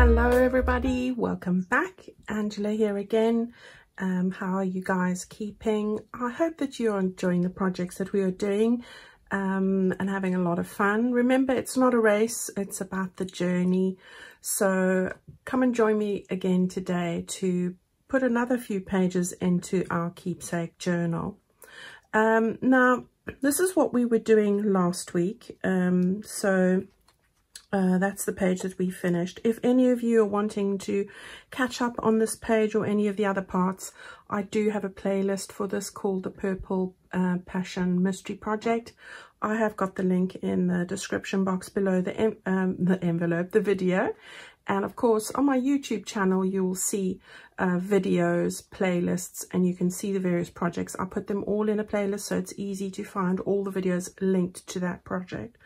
Hello everybody, welcome back. Angela here again. How are you guys keeping? I hope that you're enjoying the projects that we are doing and having a lot of fun. Remember, it's not a race, it's about the journey. So come and join me again today to put another few pages into our keepsake journal. Now, this is what we were doing last week. That's the page that we finished. If any of you are wanting to catch up on this page or any of the other parts, I do have a playlist for this called the Purple Passion Mystery Project. I have got the link in the description box below the video. And of course, on my YouTube channel, you will see videos, playlists, and you can see the various projects. I put them all in a playlist, so it's easy to find all the videos linked to that project.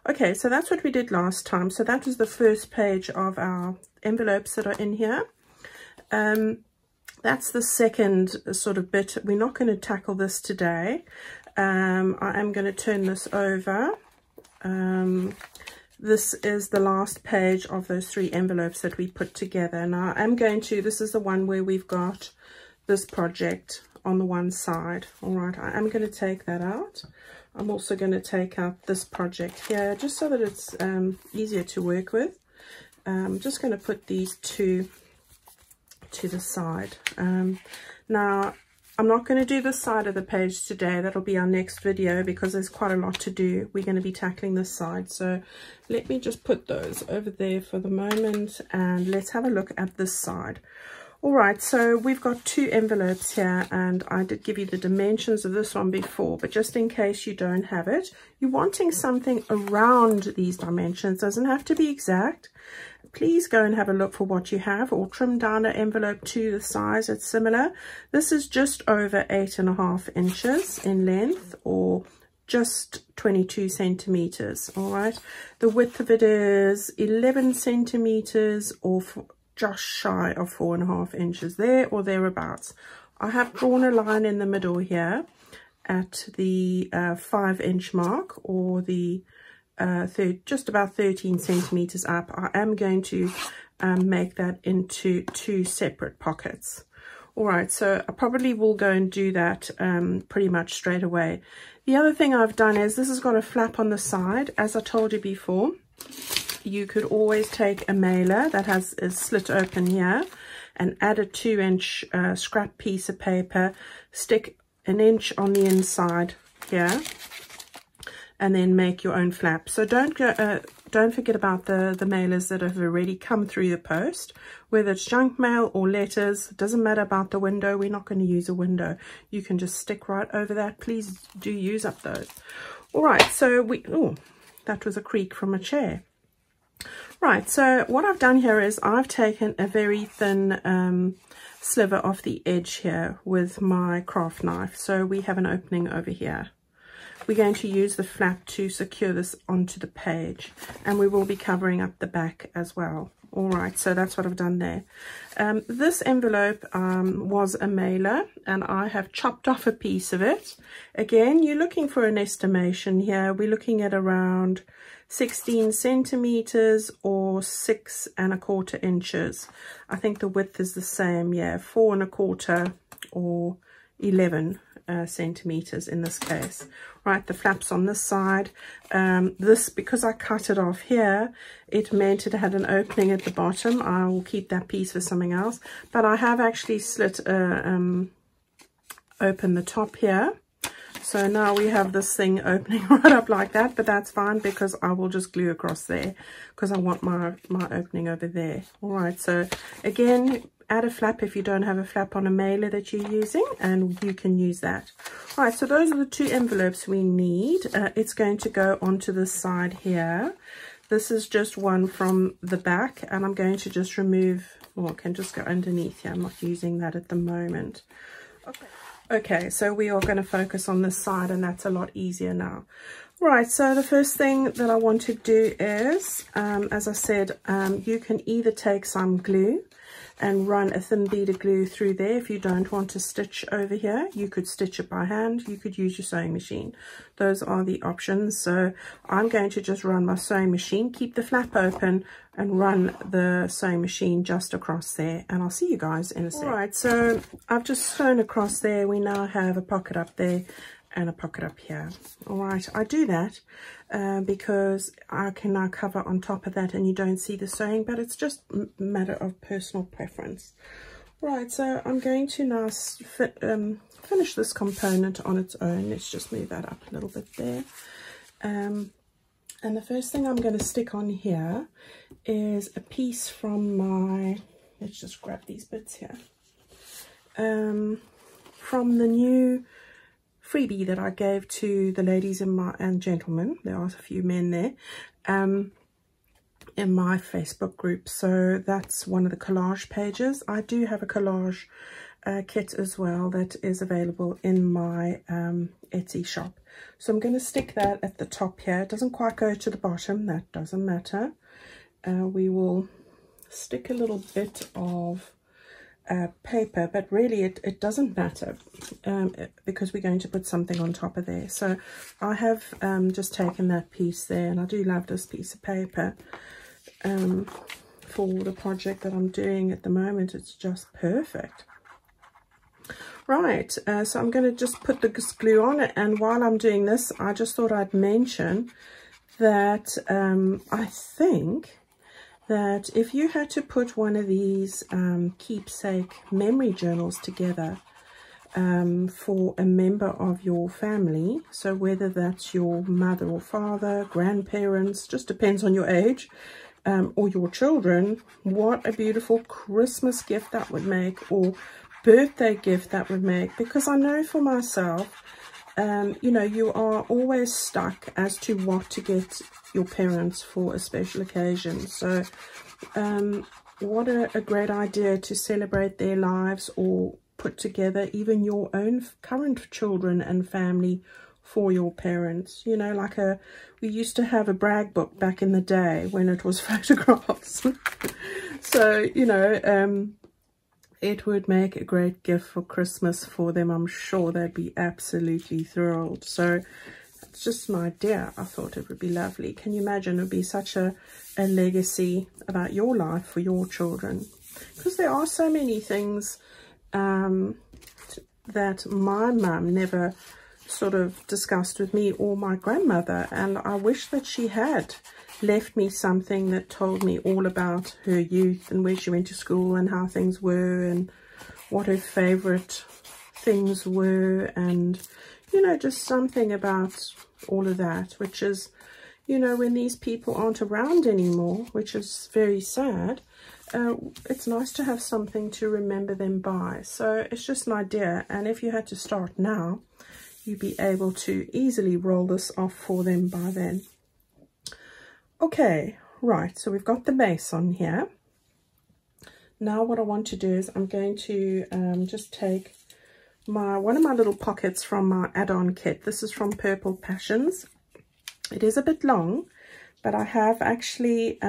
Okay, so that's what we did last time. So that was the first page of our envelopes that are in here. That's the second sort of bit. We're not going to tackle this today. I am going to turn this over. This is the last page of those 3 envelopes that we put together. Now I'm going to, this is the one where we've got this project on the one side. All right, I am going to take that out. I'm also going to take out this project here, just so that it's easier to work with. I'm just going to put these two to the side. Now, I'm not going to do this side of the page today. That'll be our next video because there's quite a lot to do. We're going to be tackling this side. So let me just put those over there for the moment and let's have a look at this side. All right, so we've got 2 envelopes here, and I did give you the dimensions of this one before, but just in case you don't have it, you're wanting something around these dimensions. Doesn't have to be exact. Please go and have a look for what you have, or trim down an envelope to the size that's similar. This is just over 8.5 inches in length, or just 22 centimeters. All right, the width of it is 11 centimeters, or just shy of 4.5 inches, there or thereabouts. I have drawn a line in the middle here at the 5-inch mark, or the just about 13 centimeters up. I am going to make that into 2 separate pockets. All right, so I probably will go and do that pretty much straight away. The other thing I've done is this has got a flap on the side. As I told you before, you could always take a mailer that has a slit open here and add a 2-inch scrap piece of paper, stick 1 inch on the inside here, and then make your own flap. So don't forget about the mailers that have already come through the post, whether it's junk mail or letters. It doesn't matter about the window. We're not going to use a window. You can just stick right over that. Please do use up those. All right, so oh, that was a creak from a chair. Right, so what I've done here is I've taken a very thin sliver off the edge here with my craft knife. So we have an opening over here. We're going to use the flap to secure this onto the page, and we will be covering up the back as well. All right, so that's what I've done there. This envelope was a mailer, and I have chopped off a piece of it. Again, you're looking for an estimation here. We're looking at around 16 centimeters or 6.25 inches. I think the width is the same, yeah, 4.25 or 11 centimeters in this case. Right, the flaps on this side. This, because I cut it off here, it meant it had an opening at the bottom. I will keep that piece for something else, but I have actually slit open the top here. So now we have this thing opening right up like that, but that's fine because I will just glue across there because I want my opening over there. All right, so again, add a flap if you don't have a flap on a mailer that you're using, and you can use that. All right, so those are the 2 envelopes we need. It's going to go onto the side here. This is just one from the back, and I'm going to just remove, well, I can just go underneath here. I'm not using that at the moment. Okay, so we are going to focus on this side, and that's a lot easier now. Right, so the first thing that I want to do is, as I said, you can either take some glue. and run a thin bead of glue through there. If you don't want to stitch over here, you could stitch it by hand. You could use your sewing machine. Those are the options. So I'm going to just run my sewing machine, keep the flap open, and run the sewing machine just across there, and I'll see you guys in a sec. Alright, so I've just sewn across there. We now have a pocket up there and a pocket up here. Alright, I do that because I can now cover on top of that and you don't see the sewing, but it's just a matter of personal preference. Right, so I'm going to now finish this component on its own. Let's just move that up a little bit there. And the first thing I'm going to stick on here is a piece from my, let's just grab these bits here, from the new freebie that I gave to the ladies and gentlemen. There are a few men there in my Facebook group. So that's one of the collage pages. I do have a collage kit as well that is available in my Etsy shop. So I'm going to stick that at the top here. It doesn't quite go to the bottom. That doesn't matter. We will stick a little bit of paper, but really it doesn't matter because we're going to put something on top of there. So I have just taken that piece there, and I do love this piece of paper for the project that I'm doing at the moment. It's just perfect. Right, so I'm going to just put the glue on it, and while I'm doing this, I just thought I'd mention that I think that if you had to put one of these keepsake memory journals together for a member of your family, so whether that's your mother or father, grandparents, just depends on your age, or your children, what a beautiful Christmas gift that would make, or birthday gift that would make. Because I know for myself, you know, you are always stuck as to what to get your parents for a special occasion. So what a great idea to celebrate their lives, or put together even your own current children and family for your parents. You know, like we used to have a brag book back in the day when it was photographs. So, you know, it would make a great gift for Christmas for them. I'm sure they'd be absolutely thrilled. So it's just an idea. I thought it would be lovely. Can you imagine? It would be such a legacy about your life for your children. Because there are so many things that my mum never sort of discussed with me, or my grandmother. And I wish that she had left me something that told me all about her youth and where she went to school and how things were and what her favorite things were, and you know, just something about all of that, which is, you know, when these people aren't around anymore, which is very sad, it's nice to have something to remember them by. So it's just an idea, and if you had to start now, you'd be able to easily roll this off for them by then. Okay, right, so we've got the base on here. Now what I want to do is I'm going to just take one of my little pockets from my add-on kit. This is from Purple Passions. It is a bit long, but I have actually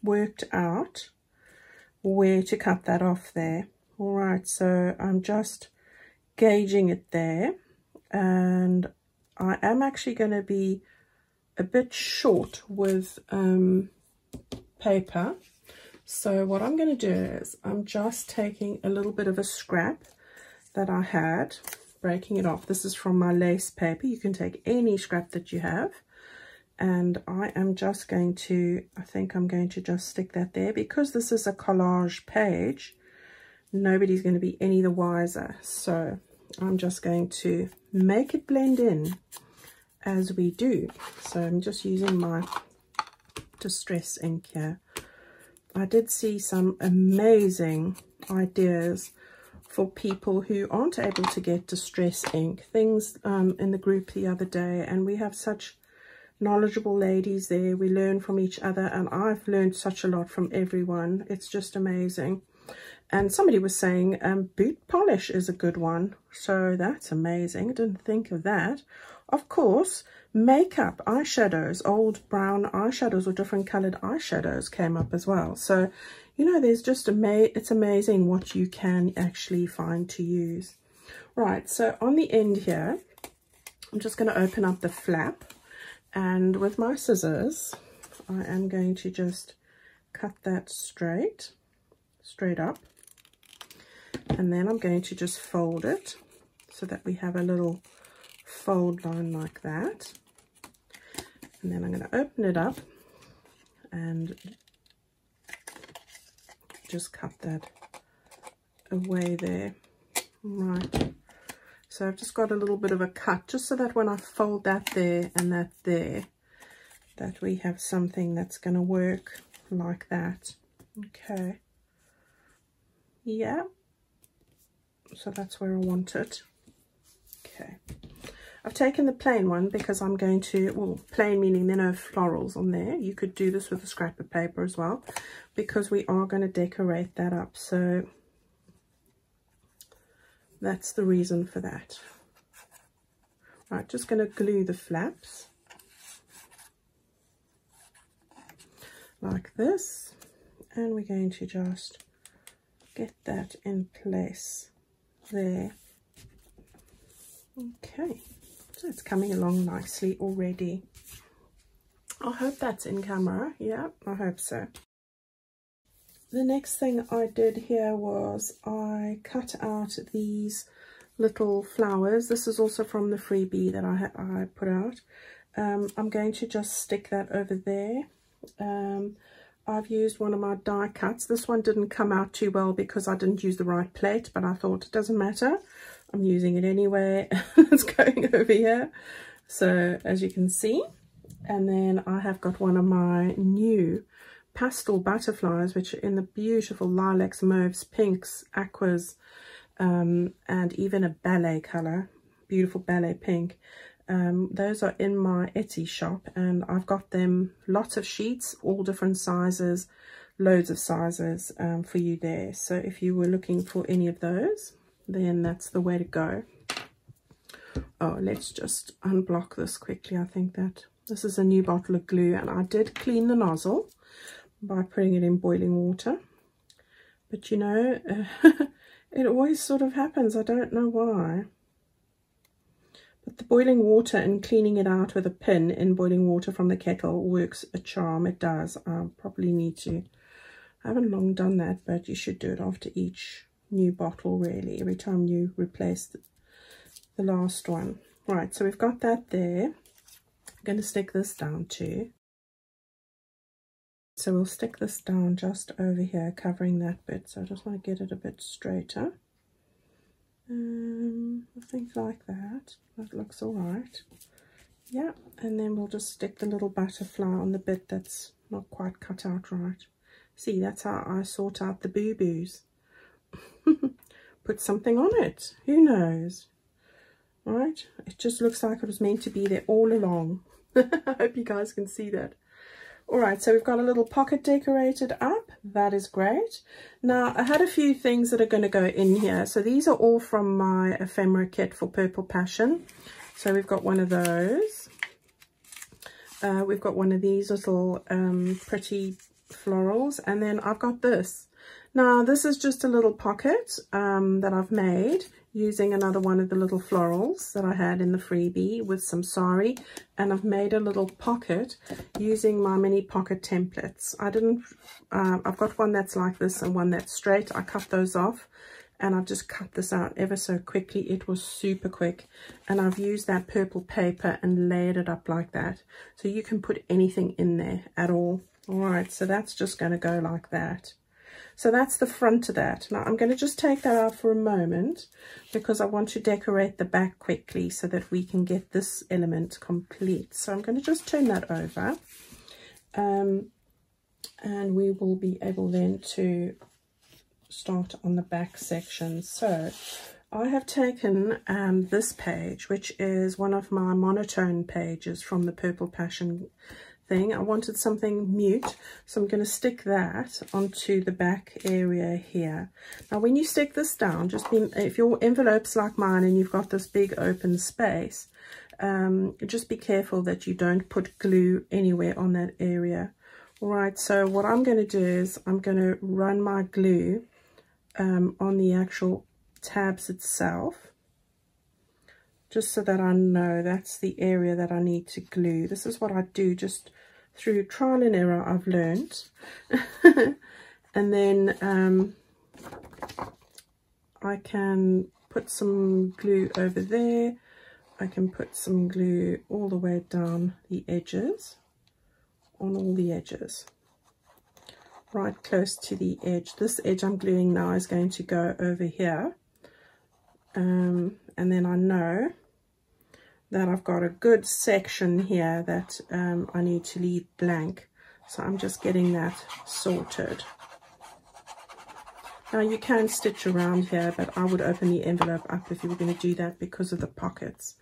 worked out where to cut that off there. All right, so I'm just gauging it there, and I am actually going to be a bit short with paper. So what I'm going to do is I'm just taking a little bit of a scrap that I had, breaking it off. This is from my lace paper. You can take any scrap that you have, and I am just going to, I think I'm going to just stick that there, because this is a collage page. Nobody's going to be any the wiser, so I'm just going to make it blend in as we do. So I'm just using my distress ink here. I did see some amazing ideas for people who aren't able to get distress ink, things in the group the other day, and we have such knowledgeable ladies there. We learn from each other, and I've learned such a lot from everyone. It's just amazing. And somebody was saying boot polish is a good one, so that's amazing. I didn't think of that. Of course, makeup, eyeshadows, old brown eyeshadows or different colored eyeshadows came up as well. So, you know, there's just it's amazing what you can actually find to use. Right, so on the end here, I'm just going to open up the flap, and with my scissors, I am going to just cut that straight up, and then I'm going to just fold it so that we have a little fold line like that. And then I'm going to open it up and just cut that away there. Right, so I've just got a little bit of a cut, just so that when I fold that there and that there, that we have something that's going to work like that. Okay, yeah, so that's where I want it. Okay, I've taken the plain one because I'm going to, well, plain meaning there are no florals on there. You could do this with a scrap of paper as well, because we are going to decorate that up. So that's the reason for that. Right, just going to glue the flaps like this, and we're going to just get that in place there. Okay, so it's coming along nicely already. I hope that's in camera. Yeah, I hope so. The next thing I did here was I cut out these little flowers. This is also from the freebie that I put out. I'm going to just stick that over there. I've used one of my die cuts. This one didn't come out too well because I didn't use the right plate, but I thought it doesn't matter. I'm using it anyway. It's going over here. So as you can see, and then I have got one of my new pastel butterflies, which are in the beautiful lilacs, mauves, pinks, aquas, and even a ballet color, beautiful ballet pink. Those are in my Etsy shop, and I've got them, lots of sheets, all different sizes, loads of sizes for you there. So if you were looking for any of those, then that's the way to go. Oh, let's just unblock this quickly. I think that this is a new bottle of glue, and I did clean the nozzle by putting it in boiling water, but you know, it always sort of happens. I don't know why, but the boiling water and cleaning it out with a pin in boiling water from the kettle works a charm. It does. I probably need to, I haven't long done that, but you should do it after each new bottle, really, every time you replace the last one. Right, so we've got that there. I'm going to stick this down too. So we'll stick this down just over here, covering that bit. So I just want to get it a bit straighter. I think like that. That looks all right. Yeah, and then we'll just stick the little butterfly on the bit that's not quite cut out right. See, that's how I sort out the boo-boos. Put something on it. Who knows? All right, it just looks like it was meant to be there all along. I hope you guys can see that. All right, so we've got a little pocket decorated up. That is great. Now, I had a few things that are going to go in here. So these are all from my ephemera kit for Purple Passion. So we've got one of those. We've got one of these little pretty florals. And then I've got this. Now, this is just a little pocket that I've made using another one of the little florals that I had in the freebie with some sari, and I've made a little pocket using my mini pocket templates. I've got one that's like this and one that's straight. I cut those off, and I've just cut this out ever so quickly. It was super quick, and I've used that purple paper and layered it up like that, so you can put anything in there at all. All right, so that's just going to go like that. So that's the front of that. Now I'm going to just take that out for a moment because I want to decorate the back quickly so that we can get this element complete. So I'm going to just turn that over, and we will be able then to start on the back section. So I have taken this page, which is one of my monotone pages from the Purple Passion thing. I wanted something mute, so I'm going to stick that onto the back area here. Now when you stick this down, if your envelope's like mine and you've got this big open space, Just be careful that you don't put glue anywhere on that area. All right, so what I'm going to do is I'm going to run my glue on the actual tabs itself, just so that I know that's the area that I need to glue. This is what I do just through trial and error, I've learned. And then I can put some glue over there. I can put some glue all the way down the edges, on all the edges, right close to the edge. This edge I'm gluing now is going to go over here. And then I know that I've got a good section here that I need to leave blank. So I'm just getting that sorted. Now you can stitch around here, but I would open the envelope up if you were going to do that because of the pockets.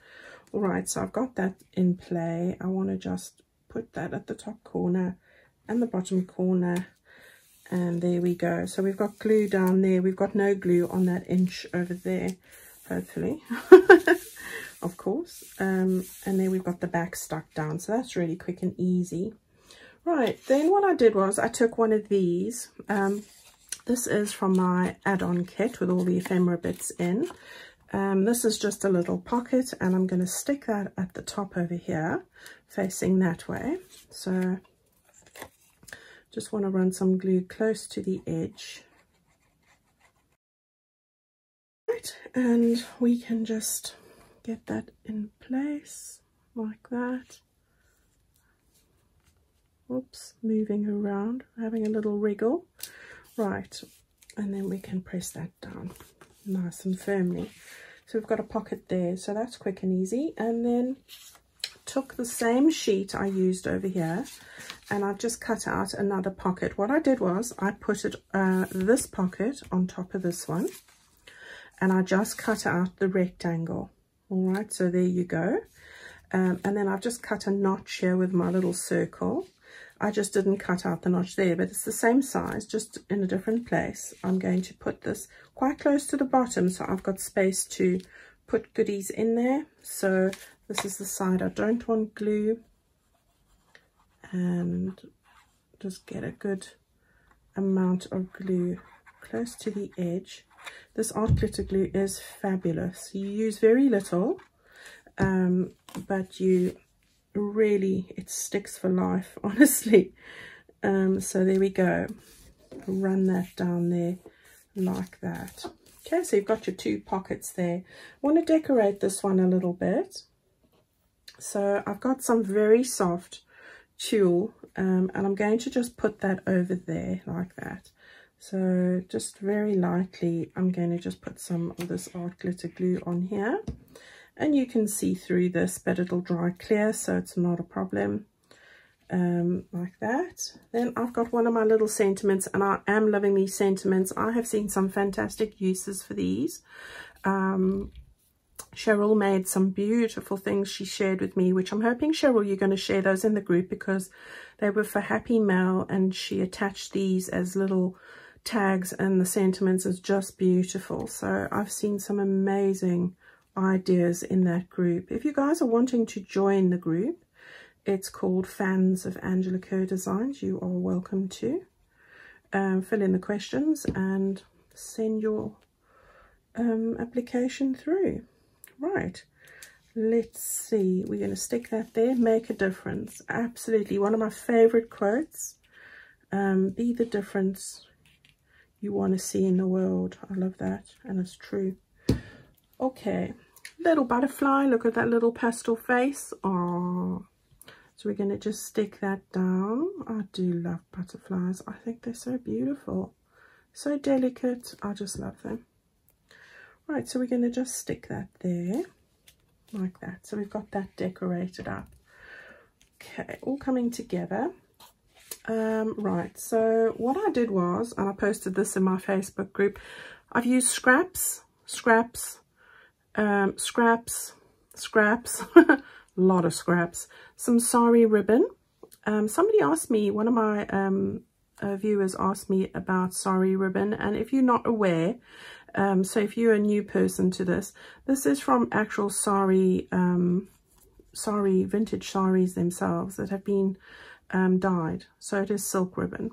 All right, so I've got that in play. I want to just put that at the top corner and the bottom corner, and there we go. So we've got glue down there. We've got no glue on that inch over there, hopefully. Of course. And then we've got the back stuck down, so that's really quick and easy. Right, then what I did was I took one of these. This is from my add-on kit with all the ephemera bits in. This is just a little pocket, and I'm going to stick that at the top over here, facing that way. So just want to run some glue close to the edge. Right, and we can just get that in place like that. Oops, moving around, having a little wriggle. Right, and then we can press that down nice and firmly. So we've got a pocket there, so that's quick and easy. And then took the same sheet I used over here, and I've just cut out another pocket. What I did was I put it this pocket on top of this one, and I just cut out the rectangle. All right, so there you go. And then I've just cut a notch here with my little circle. I just didn't cut out the notch there, but it's the same size, just in a different place. I'm going to put this quite close to the bottom, so I've got space to put goodies in there. So this is the side I don't want glue, and just get a good amount of glue close to the edge. This art glitter glue is fabulous. You use very little, but you really, it sticks for life, honestly. So there we go. Run that down there like that. Okay, so you've got your two pockets there. I want to decorate this one a little bit. So I've got some very soft tulle, and I'm going to just put that over there like that. So just very lightly, I'm going to just put some of this art glitter glue on here. And you can see through this, but it'll dry clear, so it's not a problem. Like that. Then I've got one of my little sentiments, and I am loving these sentiments. I have seen some fantastic uses for these. Cheryl made some beautiful things she shared with me, which I'm hoping, Cheryl, you're going to share those in the group, because they were for Happy Mail, and she attached these as little tags, and the sentiments is just beautiful. So I've seen some amazing ideas in that group. If you guys are wanting to join the group, it's called Fans of Angela Kerr Designs. You are welcome to fill in the questions and send your application through. Right, let's see, we're going to stick that there. Make a difference. Absolutely, one of my favorite quotes. Be the difference you want to see in the world. I love that, and it's true. Okay, little butterfly, look at that little pastel face. Oh, so we're going to just stick that down. I do love butterflies. I think they're so beautiful, so delicate. I just love them. Right, so we're going to just stick that there like that. So we've got that decorated up. Okay, all coming together. Right, so what I did was, and I posted this in my Facebook group, I've used scraps, a lot of scraps, some sari ribbon. Somebody asked me, one of my viewers asked me about sari ribbon, and if you're not aware, so if you're a new person to this, this is from actual sari vintage saris themselves that have been dyed. So it is silk ribbon.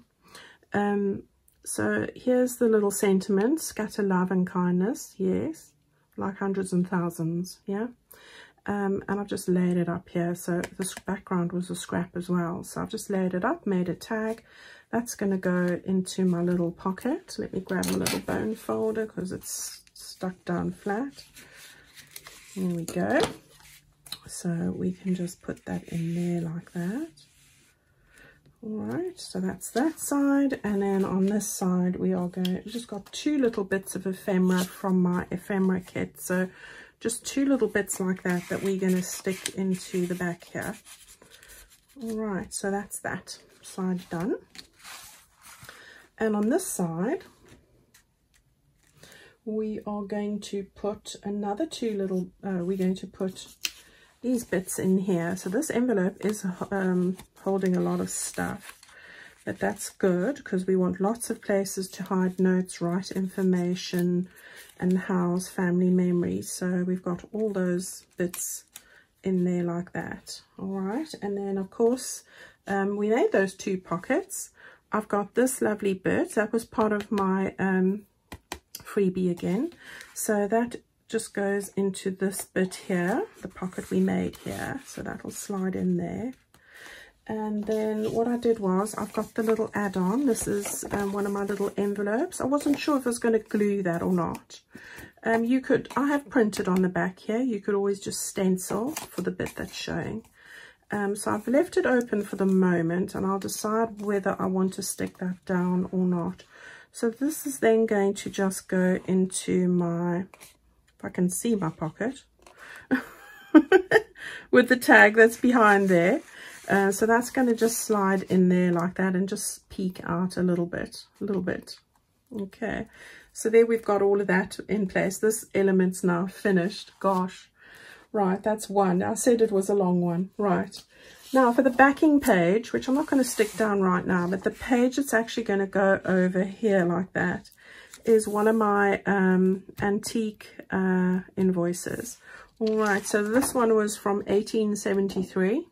So here's the little sentiment: scatter love and kindness. Yes, like hundreds and thousands. Yeah. And I've just laid it up here. So this background was a scrap as well. So I've just laid it up, made a tag. That's going to go into my little pocket. Let me grab a little bone folder because it's stuck down flat. There we go. So we can just put that in there like that. Alright, so that's that side, and then on this side we are going, just got two little bits of ephemera from my ephemera kit. So just two little bits like that we're going to stick into the back here. Alright, so that's that side done. And on this side we are going to put another two little, we're going to put these bits in here. So this envelope is holding a lot of stuff, but that's good because we want lots of places to hide notes, write information, and house family memories. So we've got all those bits in there like that. All right, and then of course we made those two pockets. I've got this lovely bit that was part of my freebie again, so that just goes into this bit here, the pocket we made here, so that'll slide in there. And then what I did was, I've got the little add-on. This is one of my little envelopes. I wasn't sure if I was going to glue that or not. You could, I have printed on the back here, you could always just stencil for the bit that's showing. So I've left it open for the moment, and I'll decide whether I want to stick that down or not. So this is then going to just go into my, if I can see my pocket, with the tag that's behind there. So that's going to just slide in there like that and just peek out a little bit. Okay, so there we've got all of that in place. This element's now finished. Gosh, right, that's one. I said it was a long one. Right, now for the backing page, which I'm not going to stick down right now, but the page that's actually going to go over here like that is one of my antique invoices. All right, so this one was from 1873,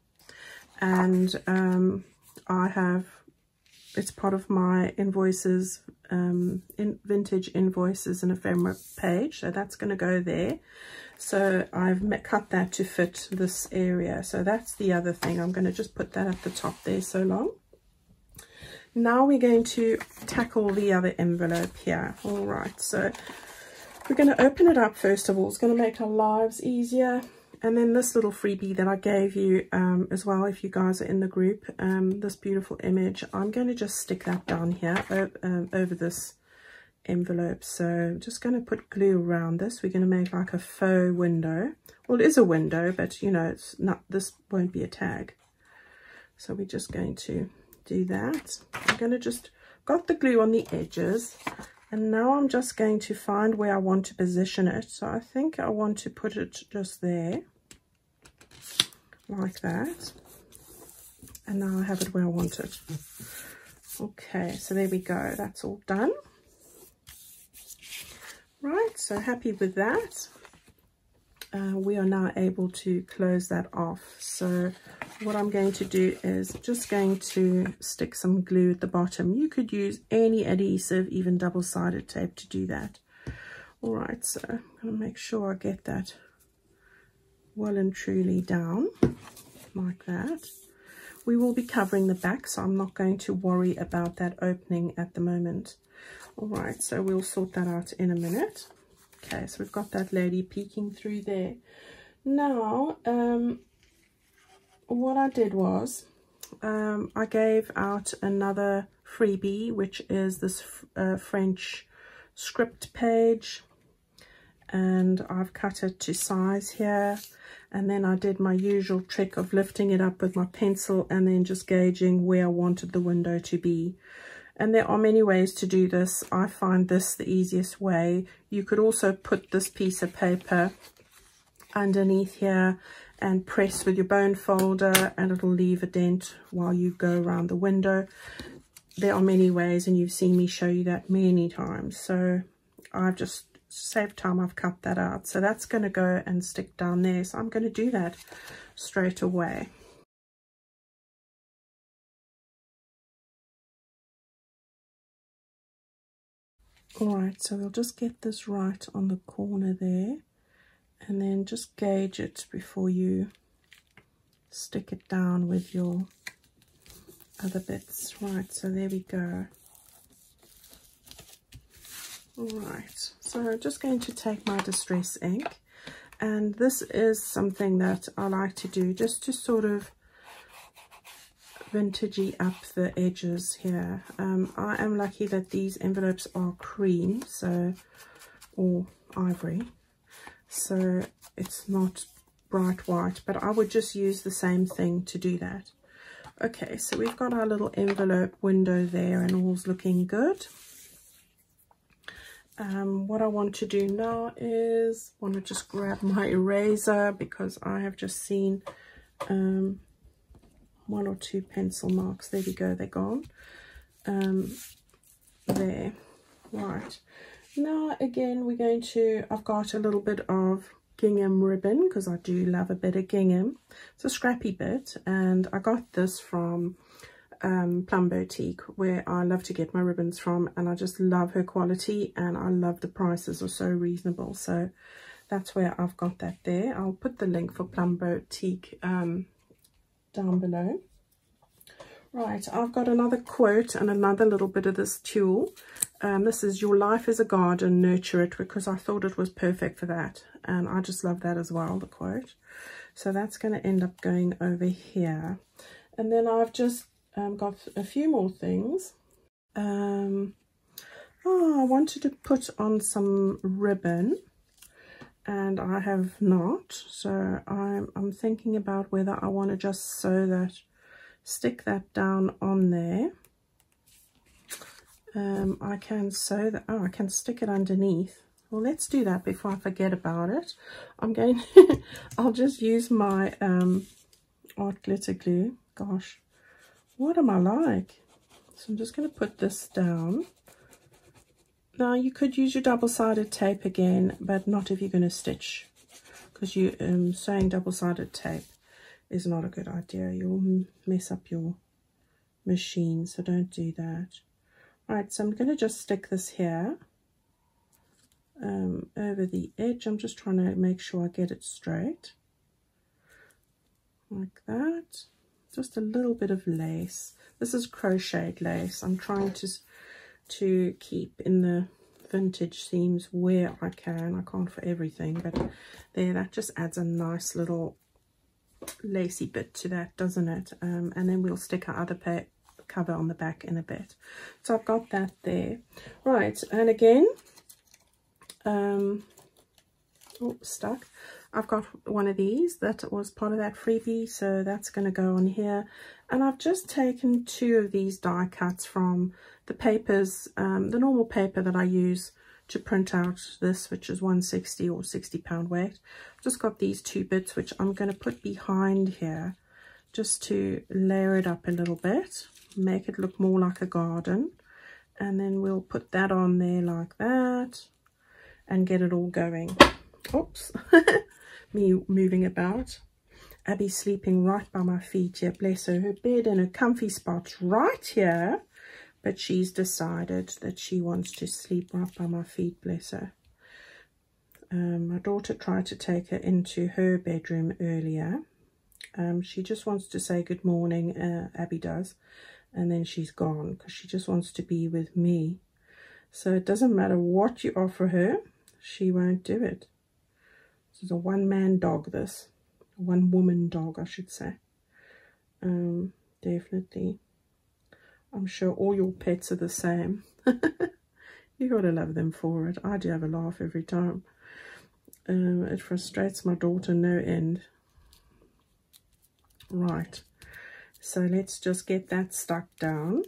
and it's part of my invoices, vintage invoices and ephemera page, so that's going to go there. So I've cut that to fit this area, so that's the other thing. I'm going to just put that at the top there so long. Now we're going to tackle the other envelope here. All right, so we're going to open it up first of all. It's going to make our lives easier. And then this little freebie that I gave you as well, if you guys are in the group, this beautiful image, I'm going to just stick that down here over this envelope. So just going to put glue around this. We're going to make like a faux window. Well, it is a window, but you know, it's not, this won't be a tag. So we're just going to do that. I'm going to just got the glue on the edges, and now I'm just going to find where I want to position it. So I think I want to put it just there like that, and now I have it where I want it. Okay, so there we go, that's all done. Right, so happy with that. We are now able to close that off. So what I'm going to do is just going to stick some glue at the bottom. You could use any adhesive, even double-sided tape, to do that. All right, so I'm going to make sure I get that well and truly down like that. We will be covering the back, so I'm not going to worry about that opening at the moment. All right, so we'll sort that out in a minute. Okay, so we've got that lady peeking through there. Now, what I did was, I gave out another freebie, which is this French script page, and I've cut it to size here. And then I did my usual trick of lifting it up with my pencil and then just gauging where I wanted the window to be. And there are many ways to do this. I find this the easiest way. You could also put this piece of paper underneath here and press with your bone folder, and it'll leave a dent while you go around the window. There are many ways, and you've seen me show you that many times. So I've just save time, I've cut that out. So that's going to go and stick down there. So I'm going to do that straight away. Alright, so we'll just get this right on the corner there, and then just gauge it before you stick it down with your other bits. Right, so there we go. Alright, so I'm just going to take my distress ink, and this is something that I like to do just to sort of vintagey up the edges here. I am lucky that these envelopes are cream, so, or ivory, so it's not bright white, but I would just use the same thing to do that. Okay, so we've got our little envelope window there and all's looking good. What I want to do now is want to just grab my eraser, because I have just seen one or two pencil marks. There we go, they're gone. There. Right, now again we're going to, I've got a little bit of gingham ribbon, because I do love a bit of gingham. It's a scrappy bit, and I got this from Plum Boutique, where I love to get my ribbons from, and I just love her quality, and I love the prices are so reasonable. So that's where I've got that there. I'll put the link for Plum Boutique down below. Right, I've got another quote and another little bit of this tulle. This is "Your life is a garden, nurture it," because I thought it was perfect for that, and I just love that as well, the quote. So that's going to end up going over here. And then I've just got a few more things. I wanted to put on some ribbon, and I have not, so I'm thinking about whether I want to just sew that, stick that down on there. I can sew that. Oh, I can stick it underneath. Well, let's do that before I forget about it. I'm going I'll just use my art glitter glue. Gosh, what am I like? So I'm just going to put this down. Now you could use your double-sided tape again, but not if you're going to stitch, because you sewing double-sided tape is not a good idea. You'll mess up your machine, so don't do that. Right, so I'm going to just stick this here over the edge. I'm just trying to make sure I get it straight, like that. Just a little bit of lace. This is crocheted lace. I'm trying to keep in the vintage seams where I can. I can't for everything, but there, that just adds a nice little lacy bit to that, doesn't it? And then we'll stick our other cover on the back in a bit. So I've got that there. Right, and again, stuck. I've got one of these that was part of that freebie, so that's going to go on here. And I've just taken 2 of these die cuts from the papers, the normal paper that I use to print out this, which is 160 or 60 pound weight. I've just got these 2 bits, which I'm going to put behind here just to layer it up a little bit, make it look more like a garden. And then we'll put that on there like that and get it all going. Oops, me moving about. Abby's sleeping right by my feet here, bless her. Her bed in a comfy spot right here, but she's decided that she wants to sleep right by my feet, bless her. My daughter tried to take her into her bedroom earlier. She just wants to say good morning, Abby does, and then she's gone because she just wants to be with me. So it doesn't matter what you offer her, she won't do it. This is a one-man dog, this. A one-woman dog, I should say. Definitely. I'm sure all your pets are the same. You gotta love them for it. I do have a laugh every time. It frustrates my daughter no end. Right, so let's just get that stuck down.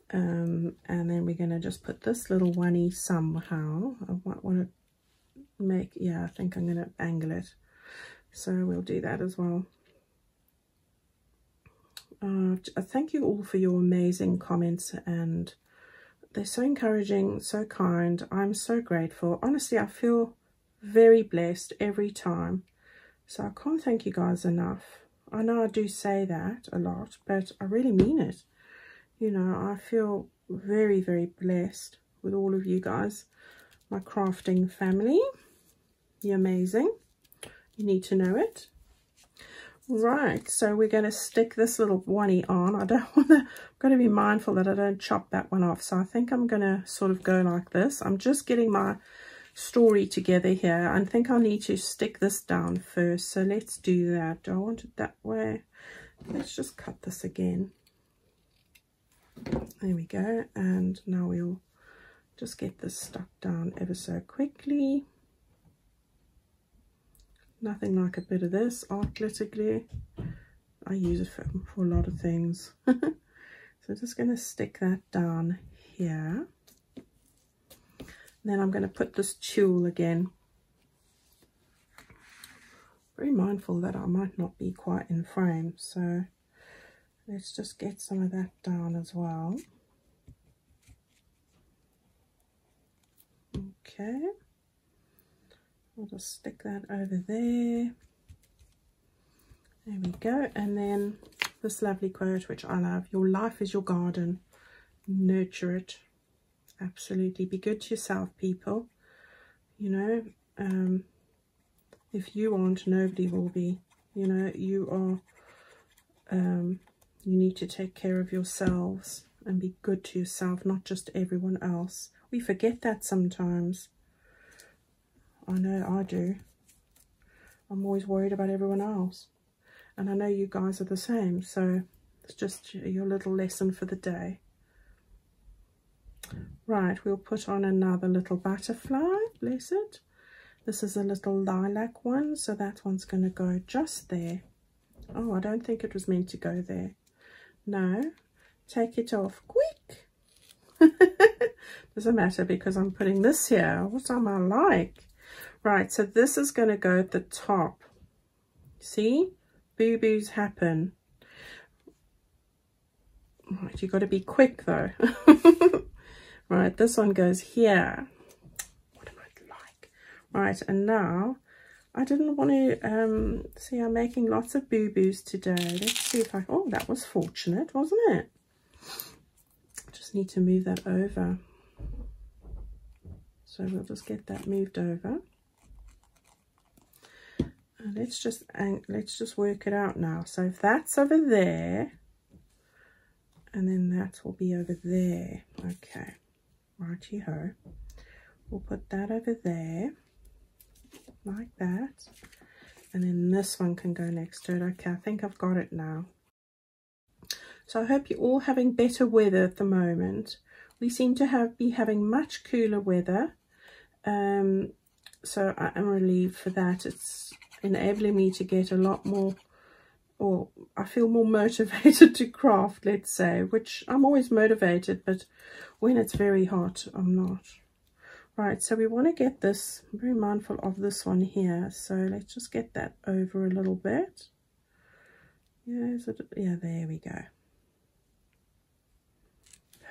And then we're going to just put this little oney somehow. I might want to make, yeah, I think I'm going to angle it. So we'll do that as well. Thank you all for your amazing comments and they're so encouraging, so kind. I'm so grateful. Honestly, I feel very blessed every time. So I can't thank you guys enough. I know I do say that a lot, but I really mean it. You know, I feel very, very blessed with all of you guys. My crafting family. You're amazing. You need to know it. Right, so we're going to stick this little oney on. I don't want to, I've got to be mindful that I don't chop that one off. So I think I'm going to sort of go like this. I'm just getting my story together here. I think I'll need to stick this down first. So let's do that. Do I want it that way? Let's just cut this again. There we go. And now we'll just get this stuck down ever so quickly. Nothing like a bit of this art glitter glue. I use it for a lot of things. So just going to stick that down here. And then I'm going to put this tulle again. Very mindful that I might not be quite in frame. So let's just get some of that down as well. Okay. I'll just stick that over there. There we go. And then this lovely quote, which I love: your life is your garden. Nurture it. Absolutely. Be good to yourself, people. You know, if you aren't, nobody will be. You know, you are, you need to take care of yourselves and be good to yourself, not just everyone else. We forget that sometimes. I know I do. I'm always worried about everyone else. And I know you guys are the same. So it's just your little lesson for the day. Right, we'll put on another little butterfly. Bless it. This is a little lilac one. So that one's going to go just there. Oh, I don't think it was meant to go there. No. Take it off quick. Doesn't matter because I'm putting this here. What am I like? Right, so this is going to go at the top. See? Boo-boos happen. Right, you've got to be quick though. Right, this one goes here. What am I like? Right, and now I didn't want to, see, I'm making lots of boo-boos today. Let's see if I, oh, that was fortunate, wasn't it? Just need to move that over. So we'll just get that moved over. And let's just work it out now. So if that's over there, and then that will be over there. Okay, righty-ho. We'll put that over there, like that. And then this one can go next to it. Okay, I think I've got it now. So I hope you're all having better weather at the moment. We seem to be having much cooler weather. So I am relieved for that. It's enabling me to get a lot more, or I feel more motivated to craft, let's say, which I'm always motivated, but when it's very hot, I'm not. Right, so we want to get this, I'm very mindful of this one here. So let's just get that over a little bit. Yeah, yeah, there we go.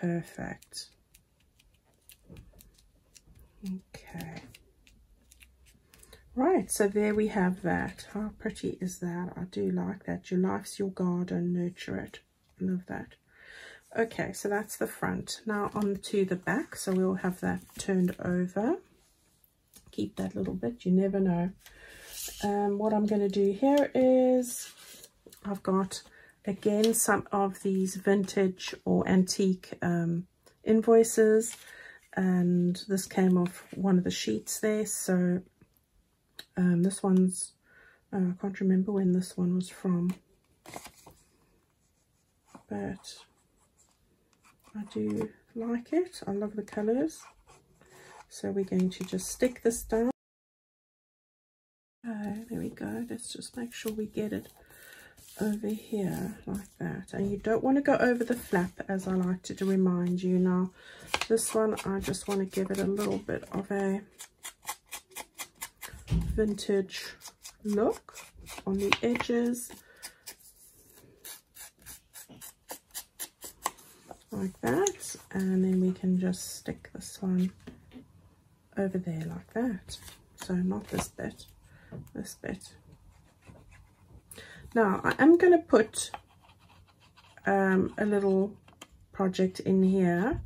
Perfect. Okay. Right, so there we have that. How pretty is that? I do like that. Your life's your garden, nurture it. Love that. Okay, so that's the front. Now on to the back. So we'll have that turned over. Keep that little bit, you never know. What I'm going to do here is I've got, again, some of these vintage or antique invoices. And this came off one of the sheets there. So this one's, I can't remember when this one was from, but I do like it. I love the colors. So we're going to just stick this down. There we go. Let's just make sure we get it over here like that. And you don't want to go over the flap, as I like to remind you. Now this one, I just want to give it a little bit of a vintage look on the edges. like that, and then we can just stick this one over there like that. So not this bit, this bit. Now I am going to put a little project in here,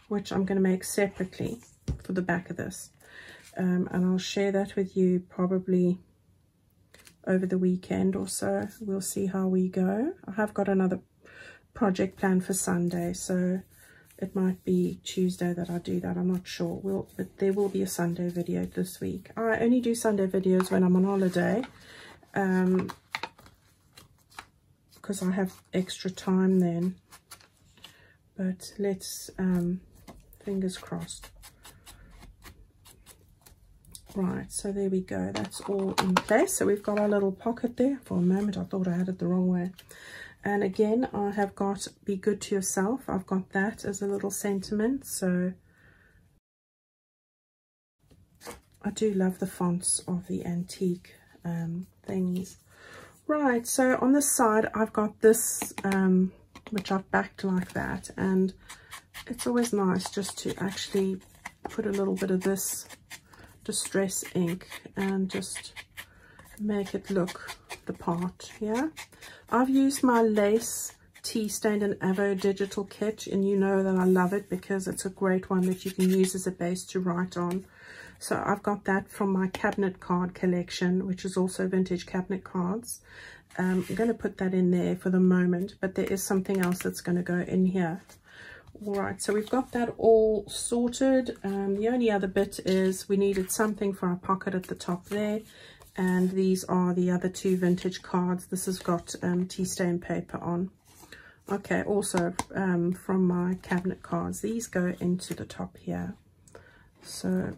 which I'm going to make separately for the back of this, and I'll share that with you probably over the weekend or so. We'll see how we go. I have got another project planned for Sunday, so it might be Tuesday that I do that. I'm not sure. But there will be a Sunday video this week. I only do Sunday videos when I'm on holiday, because I have extra time then. But let's fingers crossed. Right, so there we go. That's all in place. So we've got our little pocket there. For a moment I thought I had it the wrong way. And again, I have got be good to yourself. I've got that as a little sentiment. So I do love the fonts of the antique things. Right, so on the side I've got this which I've backed like that, and it's always nice just to actually put a little bit of this distress ink and just make it look the part. Yeah, I've used my lace tea stained and Avo digital kit, and you know that I love it because it's a great one that you can use as a base to write on. So I've got that from my cabinet card collection, which is also vintage cabinet cards. I'm going to put that in there for the moment, but there is something else that's going to go in here. All right, so we've got that all sorted. The only other bit is we needed something for our pocket at the top there, and these are the other two vintage cards. This has got tea stain paper on. Okay, also from my cabinet cards, these go into the top here. So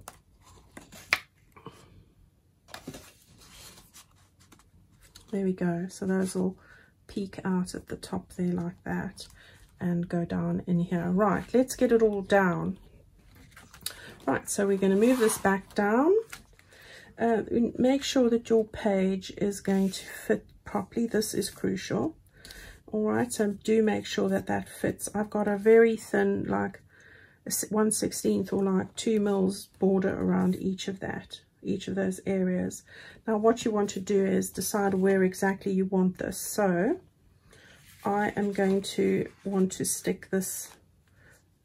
there we go. So those will peek out at the top there like that and go down in here. Right, let's get it all down. Right, so we're going to move this back down. Make sure that your page is going to fit properly. This is crucial. All right, so do make sure that that fits. I've got a very thin, like 1/16 or like 2 mils border around each of those areas. Now what you want to do is decide where exactly you want this. So I am going to want to stick this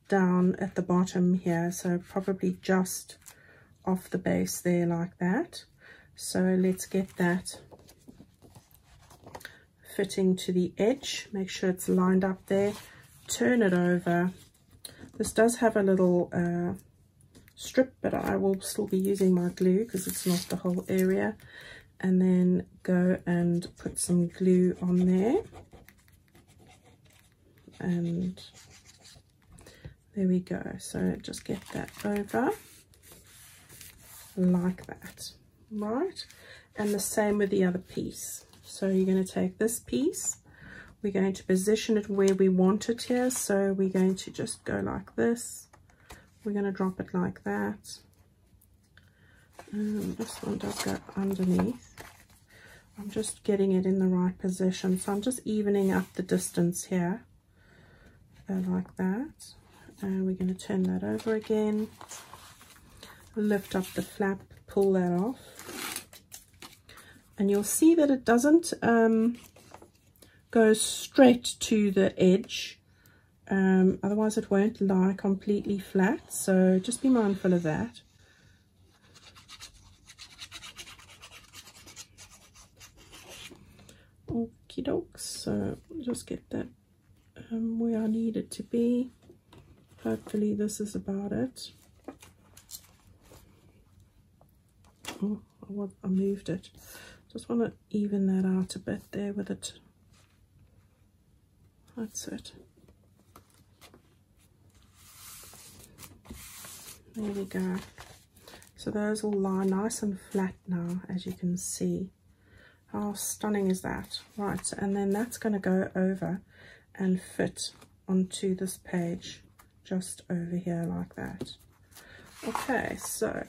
down at the bottom here, so probably just off the base there like that. So let's get that fitting to the edge. Make sure it's lined up there. Turn it over. This does have a little strip, but I will still be using my glue because it's not the whole area. And then go and put some glue on there. And there we go. So just get that over like that. Right, and the same with the other piece. So you're going to take this piece, we're going to position it where we want it here. So we're going to just go like this. We're going to drop it like that. This one does go underneath. I'm just getting it in the right position. So I'm just evening up the distance here. Like that. And we're going to turn that over again. Lift up the flap, pull that off. And you'll see that it doesn't go straight to the edge. Otherwise it won't lie completely flat. So just be mindful of that. Okie dokes. So just get that where I need it to be. Hopefully this is about it. Oh, I moved it. Just want to even that out a bit there with it. That's it. There we go. So those will lie nice and flat now, as you can see. How stunning is that? Right, and then that's going to go over and fit onto this page just over here like that. Okay, so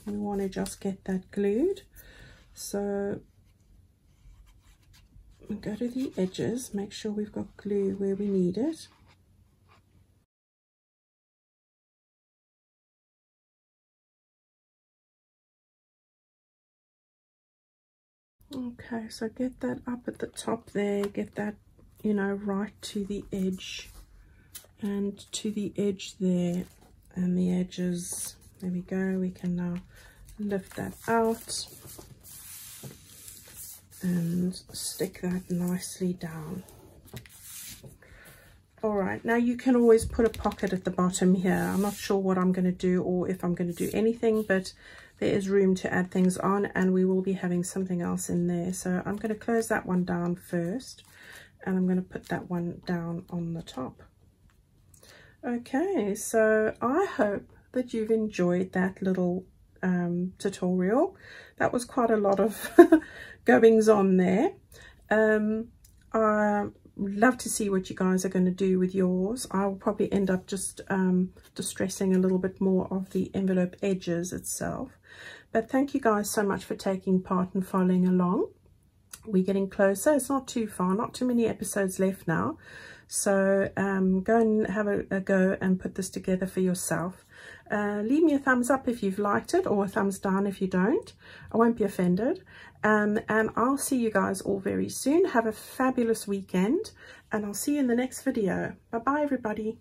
we want to just get that glued. So we go to the edges, make sure we've got glue where we need it. Okay, so get that up at the top there, get that, you know, right to the edge and to the edge there, and the edges. There we go. We can now lift that out and stick that nicely down. All right, now you can always put a pocket at the bottom here. I'm not sure what I'm going to do or if I'm going to do anything, but there is room to add things on, and we will be having something else in there. So I'm going to close that one down first, and I'm going to put that one down on the top. Okay, so I hope that you've enjoyed that little tutorial. That was quite a lot of goings on there. I love to see what you guys are going to do with yours. I'll probably end up just distressing a little bit more of the envelope edges itself. But thank you guys so much for taking part and following along. We're getting closer. It's not too far, not too many episodes left now. So go and have a go and put this together for yourself. Leave me a thumbs up if you've liked it, or a thumbs down if you don't. I won't be offended. And I'll see you guys all very soon. Have a fabulous weekend, and I'll see you in the next video. Bye bye everybody.